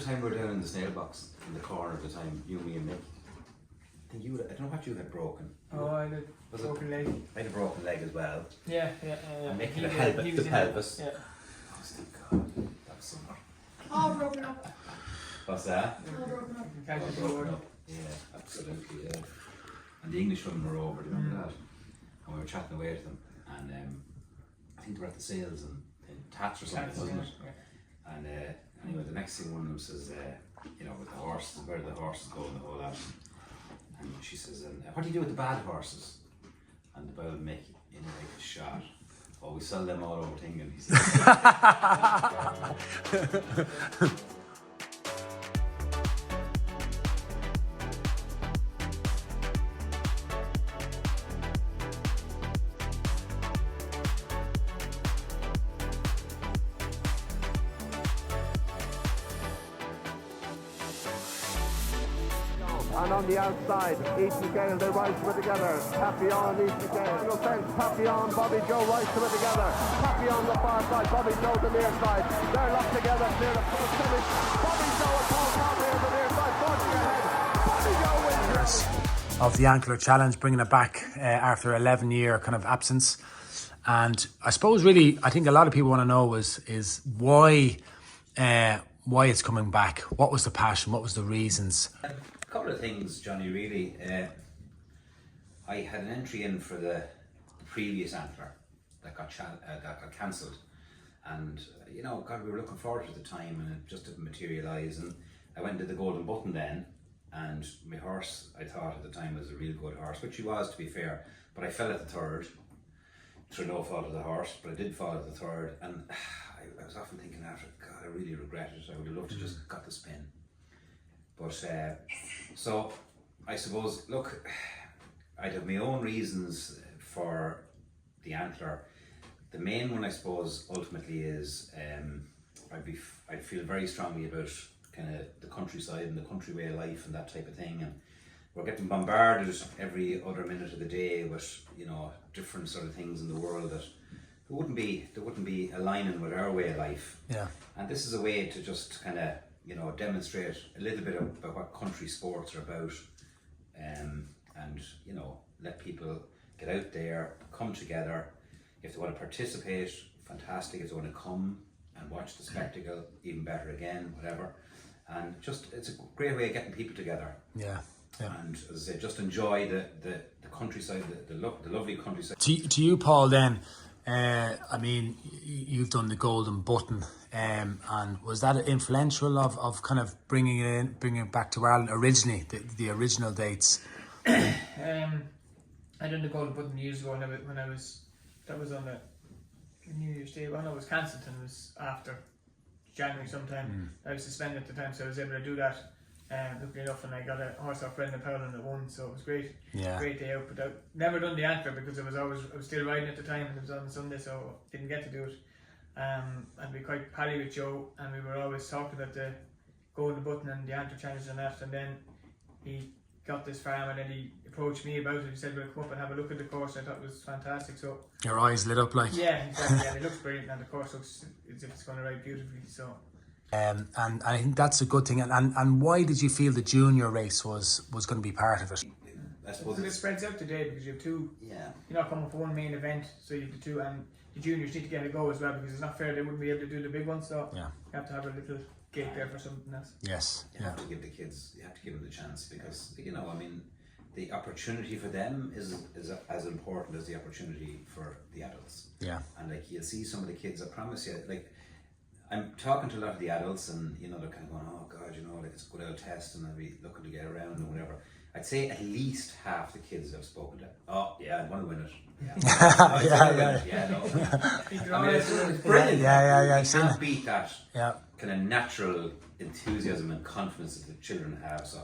time we were down in the snail box in the corner at the time, you, me and Mick. I think I don't know what you had broken. Oh, I had a broken leg. I had a broken leg as well. Yeah. And Mick had the pelvis. Yeah. Oh, thank God. That was somewhere. All broken up. What's that? All broken up. Can't All get broken bored. up. Yeah, absolutely, yeah. And the English women were over, do you remember that? And we were chatting away to them. And I think they were at the sales in Tats or something, wasn't it? Yeah. And anyway, the next thing one of them says, you know, with the horses, where do the horses go and the whole lot. And she says, what do you do with the bad horses? And the boy would make a shot. Oh, we sell them all over England, he said. And on the outside, East and Gale, they rise to it together. Papillon, East and Gale. No sense, Papillon, Bobby Joe rise to it together. Papillon the far side, Bobby Joe the near side. They're locked together, clear the full finish. Bobby Joe and Paul Carberry on the near side, forging ahead. Bobby Joe wins of the Antler Challenge, bringing it back after 11-year kind of absence. And I suppose really, I think a lot of people want to know is why it's coming back. What was the passion? What was the reasons? A couple of things, Johnny, really. I had an entry in for the previous Antler that got cancelled. And, you know, God, we were looking forward to the time and it just didn't materialise. And I went to the Golden Button then. And my horse, I thought at the time, was a real good horse, which he was, to be fair. But I fell at the third, through no fault of the horse, but I did fall at the third. And I was often thinking after, God, I really regret it. I would have loved to just got the spin. But, so, I suppose, look, I'd have my own reasons for the Antler. The main one, I suppose, ultimately is, I'd feel very strongly about kind of the countryside and the country way of life and that type of thing, and we're getting bombarded every other minute of the day with, you know, different sort of things in the world that there wouldn't be aligning with our way of life. Yeah. And this is a way to just kind of, you know, demonstrate a little bit about what country sports are about, and you know, let people get out there, come together. If they want to participate, fantastic. If they want to come and watch the spectacle, even better again, whatever. And just, it's a great way of getting people together. Yeah. And as I say, just enjoy the countryside, the lovely countryside. To you, Paul, then, I mean, you've done the Golden Button, and was that influential of kind of bringing it back to Ireland originally, the original dates? I done the Golden Button years ago that was on the New Year's Day when I was cancelled, and it was after January sometime. I was suspended at the time, so I was able to do that. Luckily enough, and I got a horse off Brendan Powell and it won, so it was great. Yeah. Great day out, but I never done the Antler because I was still riding at the time and it was on Sunday, so didn't get to do it. And we quite pally with Joe, and we were always talking about the Golden Button and the Antler Challenge and that, and then he got this farm and then he approached me about it. He said, "We'll come up and have a look at the course." I thought it was fantastic. So Your eyes lit up like. yeah, exactly. Yeah, it looks brilliant, and the course looks as if it's going to ride beautifully. So. And I think that's a good thing. And why did you feel the junior race was going to be part of it? I suppose It spreads out today because you have two. Yeah. You're not coming for one main event, so you have the two, and the juniors need to get a go as well because it's not fair they wouldn't be able to do the big one. So Yeah. you have to have a little gate there for something else. Yes. You have to give the kids, you have to give them the chance because, you know, I mean, the opportunity for them is as important as the opportunity for the adults. Yeah. And like you'll see some of the kids, I promise you, like I'm talking to a lot of the adults and, you know, they're kind of going, oh God, you know, like it's a good old test and I'll be looking to get around and whatever. I'd say at least half the kids I've spoken to, oh yeah, I want to win it. Yeah, no. I mean, it's brilliant. Yeah. You can't beat that Yeah. kind of natural enthusiasm and confidence that the children have. So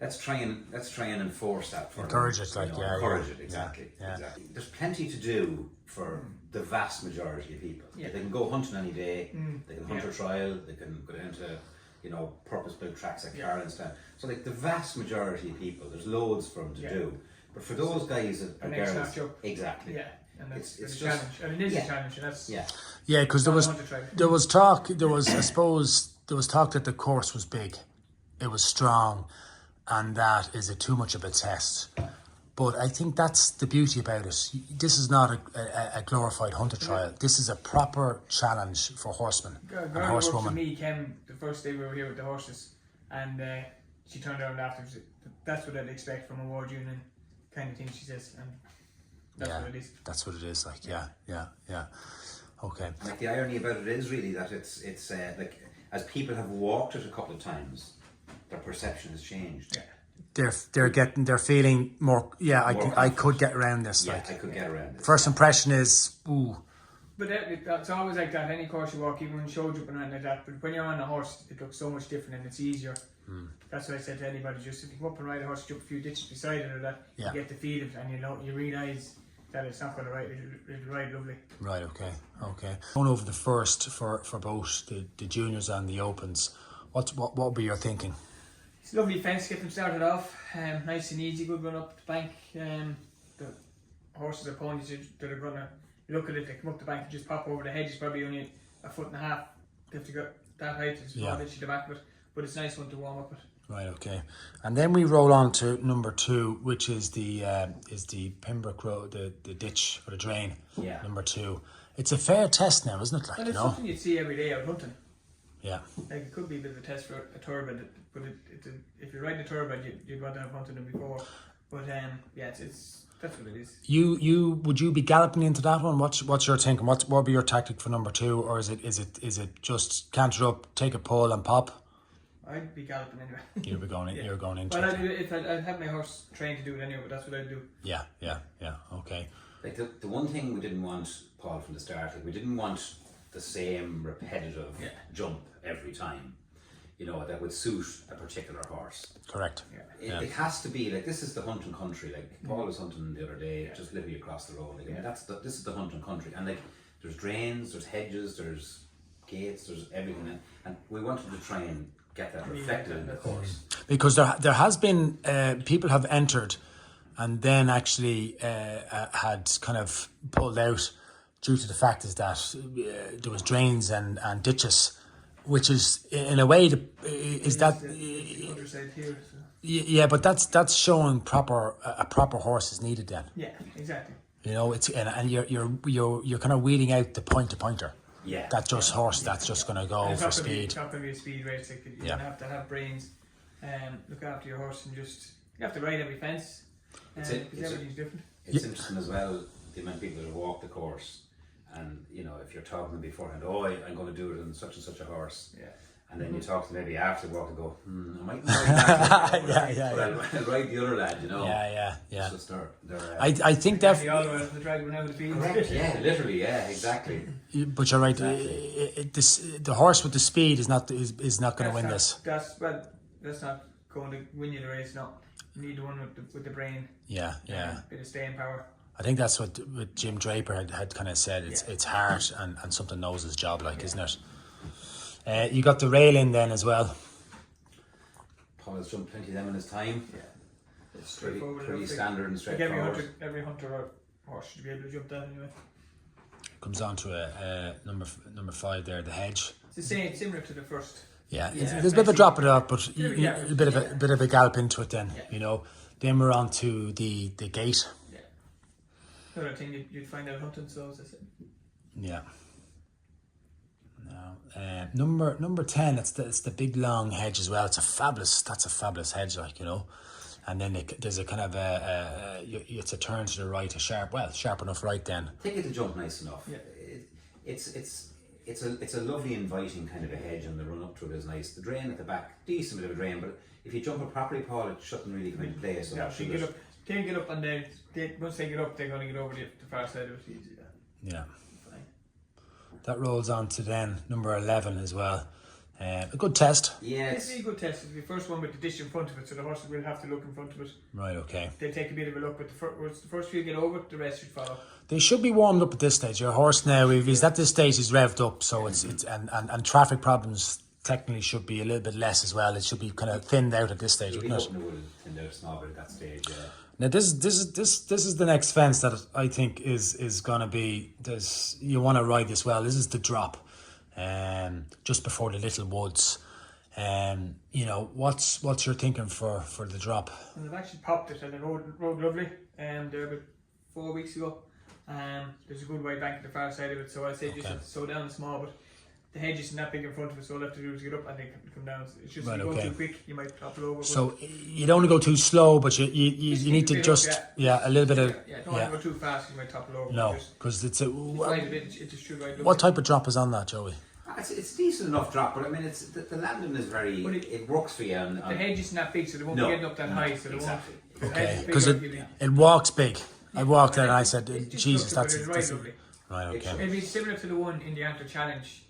let's try and enforce that for Encourage them. it, like, You know, yeah, encourage yeah. it, exactly. Yeah. Exactly. There's plenty to do for the vast majority of people. Yeah. They can go hunting any day. They can hunt Yeah. a trial. They can go down to, you know, purpose-built tracks like Carlinstown. So like the vast majority of people, there's loads for them to do. But for those guys and next girls, notch up. exactly. Yeah. and that's It's a just- challenge. I mean, it is yeah. a challenge, and that's Yeah. Yeah, because there not was a hunter tribe. I suppose there was talk that the course was big, it was strong, and that is too much of a test. But I think that's the beauty about it. This is not a glorified hunter trial. This is a proper challenge for horsemen and Girl who worked for horsewomen. me came the first day we were here with the horses, and she turned around after. That's what I'd expect from a ward union kind of thing. She says, and that's what it is. That's what it is. Like, yeah. Okay. Like the irony about it is really that it's like as people have walked it a couple of times, their perception has changed. Yeah. They're feeling more. Yeah, I More think I confident. could get around this. Yeah, Like, I could get around it. first impression is ooh. But it's always like that. Any course you walk, even when show jumping around like that. But when you're on a horse, it looks so much different and it's easier. That's what I said to anybody. Just if you go up and ride a horse, jump a few ditches beside it or that, Yeah. you get to feel it, and you realise that it's not going to ride. It'll ride lovely. Right, okay. Going over the first for both the juniors and the opens, what would be your thinking? It's a lovely fence, get them started off. Nice and easy, good run up the bank. The horses or ponies that are going to look at it, they come up the bank and just pop over the hedge. It's probably only 1.5 foot. They have to go that height, it's small ditch at the back of it. But it's a nice one to warm up with. Right, okay. And then we roll on to number 2, which is the Pembroke Road, the ditch or the drain. Yeah. Number 2. It's a fair test now, isn't it? Like, And you it's know. something you'd see every day out hunting. Yeah. Like it could be a bit of a test for a turbid, but if you're riding a turbid, you'd want to have hunted them before. But it's that's what it is. Would you be galloping into that one? What's your thinking? What would be your tactic for number 2, or is it just canter up, take a pull and pop? I'd be galloping anyway. You're going into Well, it. I'd have my horse trained to do it anyway, but that's what I'd do. Yeah. Okay. Like the one thing we didn't want, Paul, from the start, like we didn't want the same repetitive jump every time, you know, that would suit a particular horse. Correct. It has to be like, this is the hunting country. Like Paul was hunting the other day, just literally across the road. Like, I mean, this is the hunting country, and like there's drains, there's hedges, there's gates, there's everything, and we wanted to try and get that reflected in the course. Because there has been people have entered and then actually had kind of pulled out due to the fact is that there was drains and ditches, which is in a way is that the other side here. So. yeah, but that's showing a proper horse is needed then. Yeah, exactly. You know, it's and you're kind of weeding out the pointer. Yeah. That just horse that's just going to go And it's for not gonna be- speed. It's not going to be a speed race. Like, you have to have brains, look after your horse, and just you have to ride every fence. Because everything's different. It's interesting as well the amount of people that have walked the course, and you know, if you're talking to them beforehand, I'm going to do it on such and such a horse. Yeah. And then you talk to them maybe after the walk and go, I might not ride that Yeah. but I'll ride the other lad, you know. Yeah. It's just they're I think The that. other one, the drag one out of the field. correct. Yeah, literally. Yeah, exactly. But you're right. Exactly. The horse with the speed is not going to win this. That's not going to win you the race. No, you need the one with the brain. Yeah. Bit of staying power. I think that's what Jim Draper had kind of said. It's hard and something knows his job, like, isn't it? You got the rail in then as well. Paul has jumped plenty of them in his time. Yeah. It's Straightforward, pretty like- standard and Like straightforward. every hunter or horse should be able to jump that anyway. Comes on to a number 5 there, the hedge. It's the same, similar to the first. Yeah, Yeah, there's a bit of a drop it up, but Yeah. a bit of a gallop into it then. Yeah. You know. Then we're on to the gate. Yeah. Another thing you'd find out hunting, so as I said. Yeah. Now, number 10. It's the big long hedge as well. That's a fabulous hedge, like, you know. And then there's a kind of it's a turn to the right, sharp enough right then. Take it to jump nice enough. Yeah. It's a lovely inviting kind of a hedge, and the run up to it is nice. The drain at the back, decent bit of a drain, but if you jump it properly, Paul, it shouldn't really come into play so Yeah, much. they get up, and then once they get up, they're going to get over the far side of it easy. Yeah. Fine. That rolls on to then number 11 as well. A good test. Yeah, It's a good test. It's the first one with the dish in front of it, so the horses will have to look in front of it. Right, okay. They take a bit of a look, but the first few get over, the rest should follow. They should be warmed up at this stage. Your horse now, if he's at this stage, he's revved up, so it's and traffic problems technically should be a little bit less as well. It should be kind of thinned out at this stage, You'll be wouldn't it? hoping it would have thinned out small bit at that stage. Now this is the next fence that I think is gonna be. You want to ride this well. This is the drop, just before the Little Woods. You know, what's your thinking for the drop? And they've actually popped it and it rode lovely. There about 4 weeks ago. There's a good wide bank at the far side of it, so I say just have to slow down small, but the hedge isn't that big in front of us, so all I have to do is get up and they come down. It's just if you go too quick, you might topple over. So you don't want to go too slow, but you need to just a little bit of don't want to go too fast, you might topple over. no, because it's a Ride a bit, it just should ride lovely. what type of drop is on that, Joey? It's a decent enough drop, but I mean, it's the landing is very. It works for you. The hedge isn't that big, so they won't be getting up that high. So they exactly. won't. Okay, because it walks big. I walked there and I said, Jesus, that's lovely. right. Okay. It'd be similar to the one in the Antler Challenge,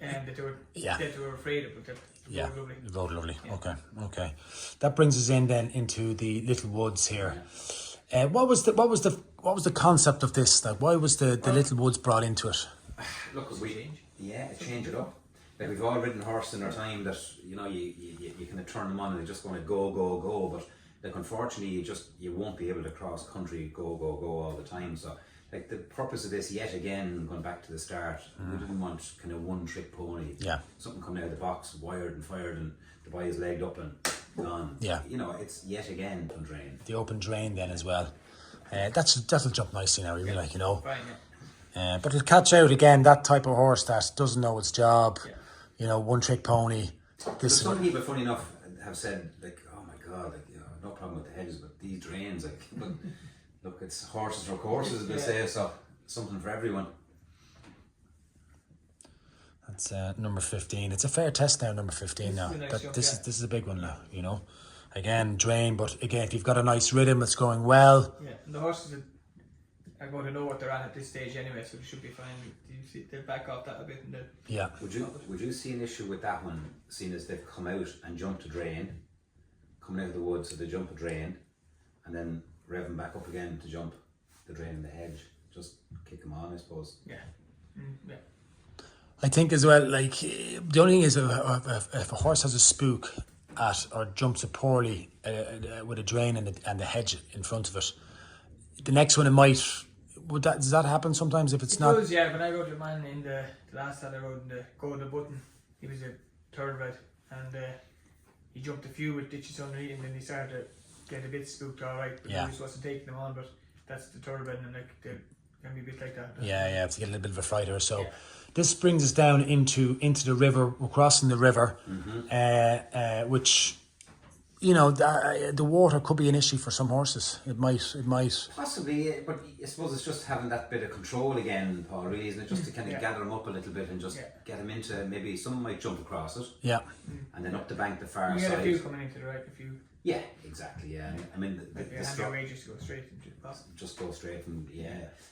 that they were afraid of, but that rode lovely. It rode lovely. Yeah. Okay. That brings us in then into the Little Woods here. What was the concept of this? Like, why was the Little Woods brought into it? Look, change it up. Like, we've all ridden horses in our time that you kind of turn them on and they're just going to go. But like, unfortunately, you won't be able to cross country go all the time. So like, the purpose of this, yet again, going back to the start, we didn't want kind of one trick pony. Yeah. Something coming out of the box, wired and fired, and the boy is legged up and gone. Yeah. You know, it's yet again on drain. The open drain then as well. That'll jump nicely now, really, like, you know. Fine, But it'll catch out again that type of horse that doesn't know its job. Yeah. You know, one trick pony. Some people, funny enough, have said like, "Oh my God, like, no problem with the hedges, but these drains, like." But look, it's horses for courses, as they say, so something for everyone. That's number 15. It's a fair test now, number 15 now. This is a big one now, you know. Again, drain, but again, if you've got a nice rhythm, it's going well. Yeah, and the horses are going to know what they're at this stage anyway, so they should be fine. They'll back off that a bit. And yeah. Would you see an issue with that one, seeing as they've come out and jumped a drain, coming out of the woods, so they jump a drain, and then revving back up again to jump the drain in the hedge? Just kick them on, I suppose. Yeah. Yeah. I think as well, like, the only thing is if a horse has a spook at or jumps it poorly with a drain and the hedge in front of it, the next one it might. Does that happen sometimes if it's not? It does, yeah. When I rode the man in the last time I rode in the Golden Button, he was a thoroughbred, and he jumped a few with ditches underneath, and then he started to get a bit spooked. All right, but he just wasn't taking them on. But that's the thoroughbred, and like they can be a bit like that. Yeah, to get a little bit of a fright or so. Yeah. This brings us down into the river. We're crossing the river, which, you know, the water could be an issue for some horses. It might. Possibly, but I suppose it's just having that bit of control again, Paul, really, isn't it? Just to kind of gather them up a little bit and just get them into, maybe some might jump across it. Yeah. And then up the bank the far you side. get a few coming into the right, a few. Yeah, exactly, yeah. I mean, the straw wages go straight into the pass. Just go straight and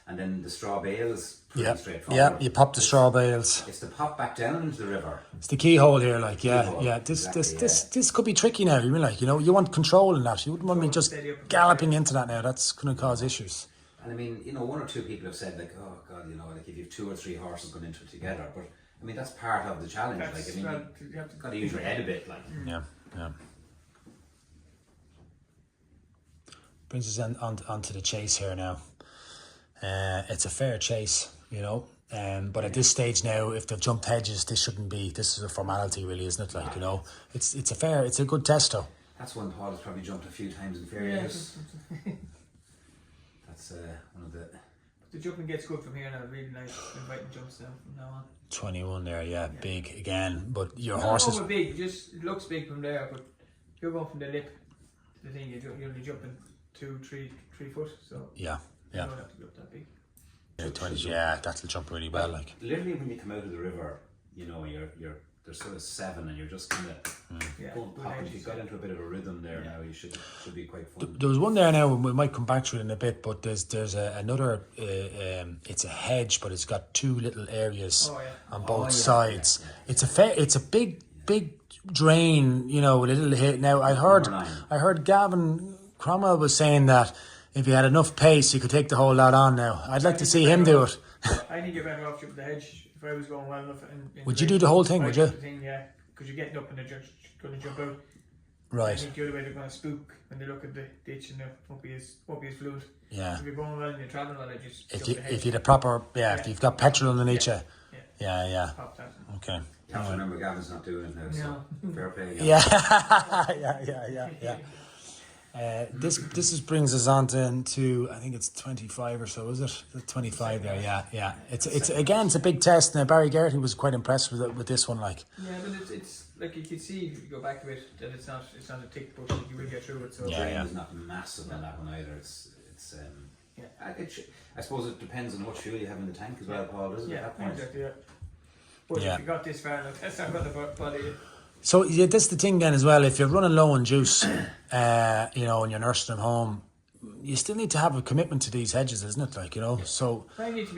and then the straw bales, pretty straightforward. Yeah, you pop the straw bales. It's to pop back down into the river. It's the keyhole here, like, This could be tricky now. You mean, like, you know, you want control in that. You wouldn't want me just galloping into that now. That's going to cause issues. And I mean, you know, one or two people have said like, oh God, you know, like if you have 2 or 3 horses going into it together, but I mean that's part of the challenge. Like, I mean, you've got to use your head a bit, like. Yeah. Brings us onto the chase here now. It's a fair chase, you know. But at this stage now, if they've jumped hedges, this is a formality, really, isn't it? Like, you know, it's a good test, though. That's one Paul has probably jumped a few times in fair use. That's one of the. The jumping gets good from here now. Really nice, inviting jumps down from now on. 21 there, big again. But your horses. Not big, just it looks big from there, but you're going from the lip to the thing. You're only jumping 2-3 foot, so you don't have to be up that big. 20, that'll jump really well. Like, literally, when you come out of the river, you know, there's sort of 7, and you're just kind of going popping. If you got into a bit of a rhythm there now, you should be quite fun. There was one there now. We might come back to it in a bit, but there's another. It's a hedge, but it's got 2 little areas on both sides. Yeah. It's a big drain. You know, a little hit. Now I heard Gavin Cromwell was saying that if he had enough pace, he could take the whole lot on now. I'd like to see him do it. I think you're better off jumping the hedge if I was going well enough. Would you do the whole thing, would you? The thing, yeah, because you're getting up and they're just going to jump out. I Right. think the other way they're going to spook when they look at the ditch and they won't be as fluid. Yeah. If you're going well and you're travelling well, just If jump you ahead. if you'd a proper if you've got petrol underneath you. Yeah. Yeah. Pop that. Okay. You have to remember Gavin's not doing it now, so fair play. Gavin. Yeah. This brings us on to I think it's 25 or so, is it? 25 there, yeah. It's again, it's a big test. Now Barry Garrity was quite impressed with this one, like. Yeah, but it's like you can see if you go back to it that it's not a tick push. You will get through it. So Yeah. It's not massive on that one either. I suppose it depends on what fuel you have in the tank as well, Paul, doesn't it? At that point? exactly. Yeah. But if you got this far, look, that's not going to bother you. So yeah, this is the thing then as well. If you're running low on juice, and you're nursing them home, you still need to have a commitment to these hedges, isn't it? Like so. Well, you need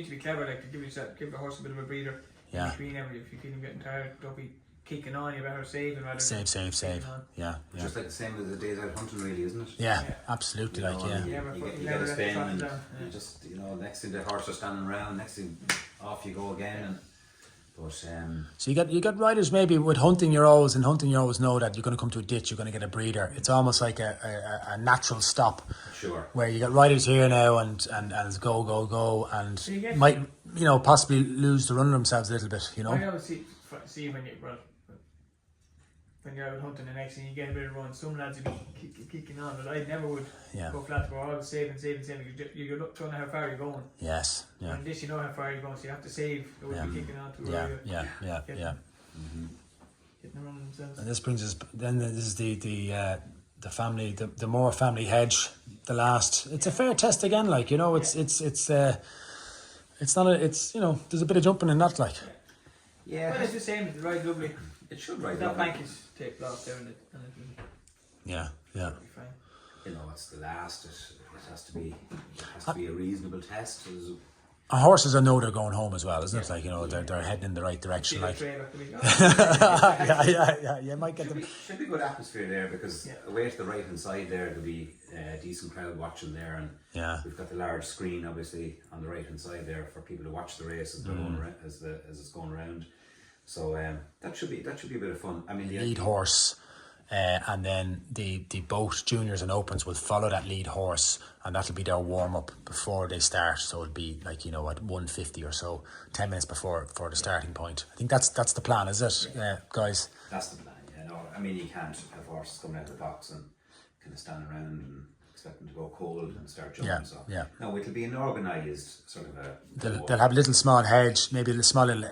to be clever, like to give the horse a bit of a breather. Yeah. In between every, if you feel him getting tired, don't be kicking on. You better save rather. Save. Yeah. Just like the same as the days out hunting, really, isn't it? Yeah, absolutely. You know, Like, yeah. You get a spin, and you just next thing the horse are standing around, next thing off you go again, So you got riders maybe with hunting. You always know that you're going to come to a ditch. You're going to get a breeder. It's almost like a natural stop. Sure. Where you got riders here now and it's go, and So you might possibly lose the run of themselves a little bit. I always see when you're out hunting, the next thing you get a bit of run. Some lads would be kicking on, but I never would go flat. We're always saving. You're don't know how far you're going. Yes. Yeah. And this, you know how far you're going, so you have to save. They would be kicking on to where Yeah. getting the run themselves. And this brings us. Then this is the family, the Moore family hedge. The last. It's a fair test again. Like it's not a. There's a bit of jumping in that. Like. Yeah. Well, it's the same. It's right lovely. It should ride That lovely. bank is taped off there, and it'll Yeah. be fine. It's the last. It has to be a reasonable test. And horses, I know they're going home as well, isn't it? Like they're heading in the right direction. Like. Yeah. You might get them. Should be good atmosphere there because away to the right hand side there there'll be a decent crowd watching there, and we've got the large screen obviously on the right hand side there for people to watch the race as they're going around, as it's going around. So that should be a bit of fun. I mean, the lead horse, and then the boat juniors and opens will follow that lead horse, and that'll be their warm up before they start. So it'll be like at 1:50 or so, 10 minutes before the starting point. I think that's the plan, is it, guys? That's the plan. Yeah, no, I mean you can't have horses coming out of the box and kind of stand around and expect them to go cold and start jumping. No, it'll be an organised sort of a. They'll have a little small hedge, maybe a small little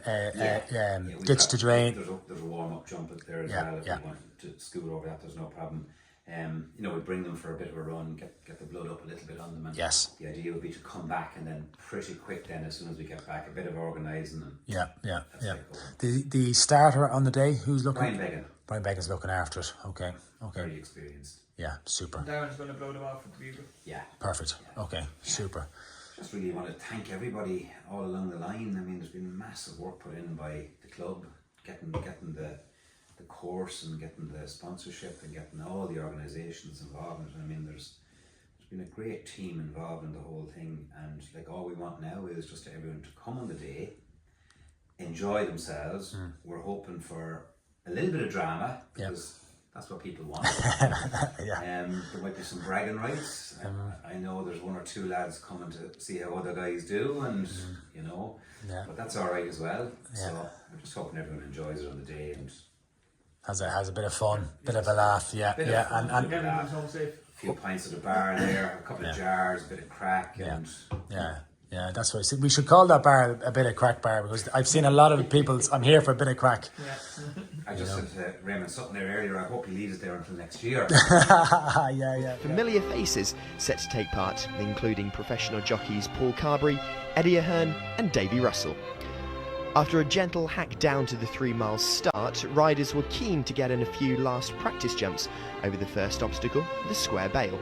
ditch to drain. There's a warm up jump there as well. If you want to scoot over that, there's no problem. We bring them for a bit of a run, get the blood up a little bit on them. And the idea would be to come back and then pretty quick then as soon as we get back, a bit of organising. And The starter on the day, who's looking? Brian Beggin's looking after it. Okay. Very experienced. Yeah, super. Darren's going to blow them off with the bugle. Yeah. Perfect. Okay, super. Just really want to thank everybody all along the line. I mean, there's been massive work put in by the club, getting the course and getting the sponsorship and getting all the organisations involved in it. I mean, there's been a great team involved in the whole thing, and like all we want now is just everyone to come on the day, enjoy themselves. We're hoping for a little bit of drama because that's what people want. There might be some bragging rights. I know there's one or two lads coming to see how other guys do, and but that's all right as well. So I'm just hoping everyone enjoys it on the day and has a bit of fun, bit of a laugh. And Everyone's home safe. a few pints at the bar there, a couple of jars, a bit of crack, and Yeah, that's what I said. We should call that bar a bit of crack bar because I've seen a lot of people. I'm here for a bit of crack. I just said to Raymond something there earlier. I hope he leaves it there until next year. Familiar faces set to take part, including professional jockeys Paul Carberry, Eddie Ahern and Davy Russell. After a gentle hack down to the 3 mile start, riders were keen to get in a few last practice jumps over the first obstacle, the square bale.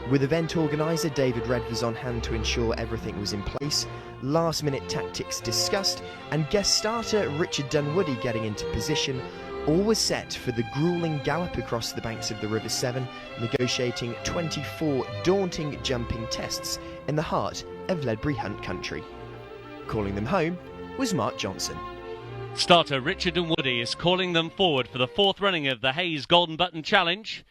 With event organiser David Red was on hand to ensure everything was in place, last minute tactics discussed, and guest starter Richard Dunwoody getting into position, all was set for the gruelling gallop across the banks of the River Severn, negotiating 24 daunting jumping tests in the heart of Ledbury Hunt country. Calling them home was Mark Johnson. Starter Richard and Woody is calling them forward for the fourth running of the Hayes Golden Button Challenge.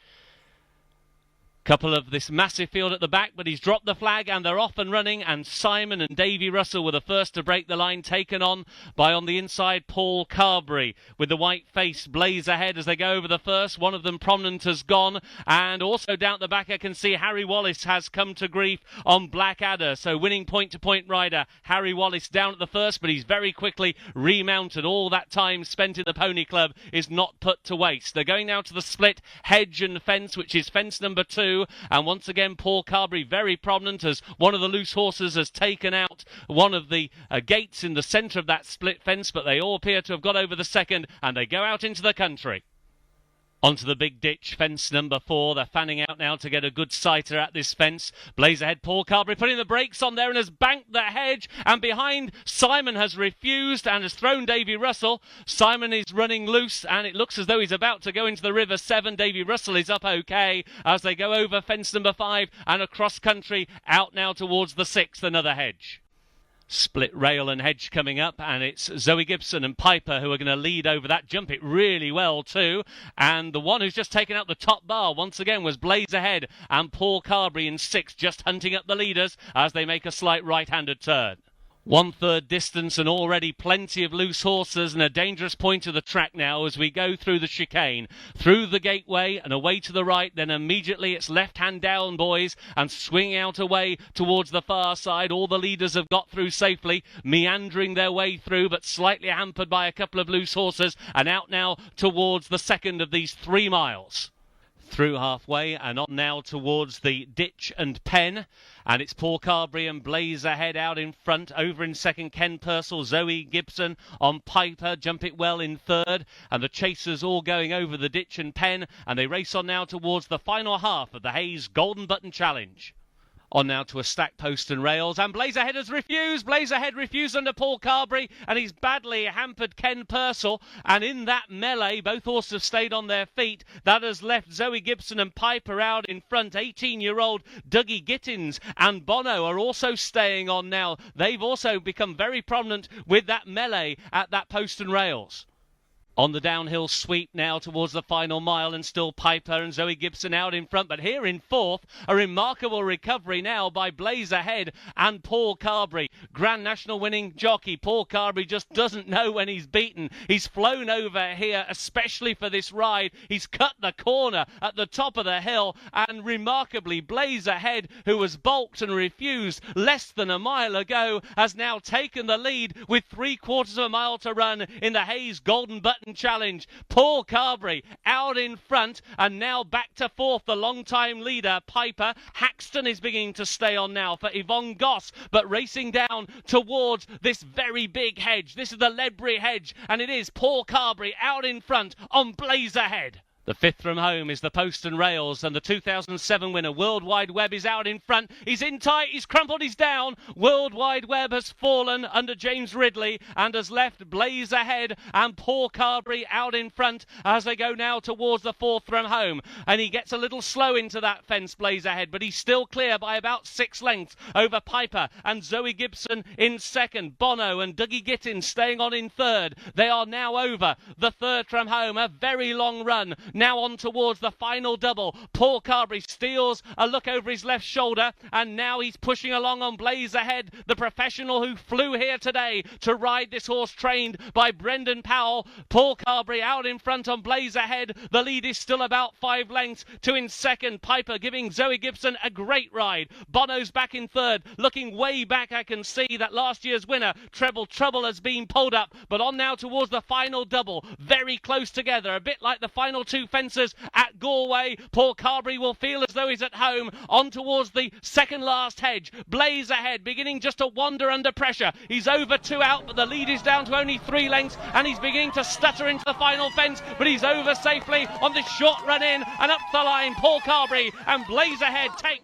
Couple of this massive field at the back, but he's dropped the flag and they're off and running, and Simon and Davy Russell were the first to break the line, taken on by, on the inside, Paul Carberry with the white face blaze ahead as they go over the first. One of them prominent has gone, and also down at the back I can see Harry Wallace has come to grief on Blackadder, so winning point-to-point rider Harry Wallace down at the first, but he's very quickly remounted. All that time spent in the Pony Club is not put to waste. They're going now to the split hedge and fence, which is fence number 2. And once again, Paul Carberry very prominent as one of the loose horses has taken out one of the gates in the centre of that split fence, but they all appear to have got over the second, and they go out into the country. Onto the big ditch, fence number 4. They're fanning out now to get a good sighter at this fence. Blaze ahead, Paul Carberry putting the brakes on there and has banked the hedge. And behind, Simon has refused and has thrown Davy Russell. Simon is running loose and it looks as though he's about to go into the River 7. Davy Russell is up okay as they go over fence number 5 and across country out now towards the 6th, another hedge. Split rail and hedge coming up, and it's Zoe Gibson and Piper who are going to lead over that. Jump it really well too, and the one who's just taken out the top bar once again was Blaze ahead, and Paul Carberry in 6th just hunting up the leaders as they make a slight right-handed turn. 1/3 distance and already plenty of loose horses, and a dangerous point of the track now as we go through the chicane, through the gateway and away to the right. Then immediately it's left hand down, boys, and swing out away towards the far side. All the leaders have got through safely, meandering their way through, but slightly hampered by a couple of loose horses, and out now towards the second of these 3 miles. Through halfway and on now towards the ditch and pen, and it's Paul Carberry and Blaze ahead out in front. Over in second, Ken Purcell, Zoe Gibson on Piper, Jump It Well in third, and the chasers all going over the ditch and pen, and they race on now towards the final half of the Hayes Golden Button Challenge. On now to a stack post and rails, and Blaze Ahead has refused. Blaze Ahead refused under Paul Carberry, and he's badly hampered Ken Purcell. And in that melee, both horses have stayed on their feet. That has left Zoe Gibson and Piper out in front. 18-year-old Dougie Gittins and Bono are also staying on now. They've also become very prominent with that melee at that post and rails. On the downhill sweep now towards the final mile, and still Piper and Zoe Gibson out in front. But here in 4th, a remarkable recovery now by Blaze Ahead and Paul Carberry. Grand National winning jockey. Paul Carberry just doesn't know when he's beaten. He's flown over here especially for this ride. He's cut the corner at the top of the hill, and remarkably Blaze Ahead, who was balked and refused less than a mile ago, has now taken the lead with 3/4 of a mile to run in the Hayes Golden Button Challenge. Paul Carberry out in front, and now back to 4th, the long-time leader Piper. Haxton is beginning to stay on now for Yvonne Goss, but racing down towards this very big hedge. This is the Ledbury hedge, and it is Paul Carberry out in front on Blaze Ahead. The 5th from home is the post and rails, and the 2007 winner Worldwide Web is out in front. He's in tight, he's crumpled, he's down. Worldwide Web has fallen under James Ridley and has left Blaze Ahead and Paul Carberry out in front as they go now towards the 4th from home. And he gets a little slow into that fence, Blaze Ahead, but he's still clear by about 6 lengths over Piper and Zoe Gibson in 2nd. Bono and Dougie Gittins staying on in 3rd. They are now over the 3rd from home, a very long run. Now on towards the final double. Paul Carberry steals a look over his left shoulder, and now he's pushing along on Blaze Ahead, the professional who flew here today to ride this horse trained by Brendan Powell. Paul Carberry out in front on Blaze Ahead. The lead is still about 5 lengths to in 2nd. Piper giving Zoe Gibson a great ride. Bono's back in 3rd. Looking way back, I can see that last year's winner, Treble Trouble, has been pulled up, but on now towards the final double. Very close together, a bit like the final 2 fences at Galway. Paul Carberry will feel as though he's at home. On towards the 2nd last hedge. Blaze Ahead beginning just to wander under pressure. He's over 2 out, but the lead is down to only 3 lengths, and he's beginning to stutter into the final fence, but he's over safely on this short run in and up the line. Paul Carberry and Blaze Ahead take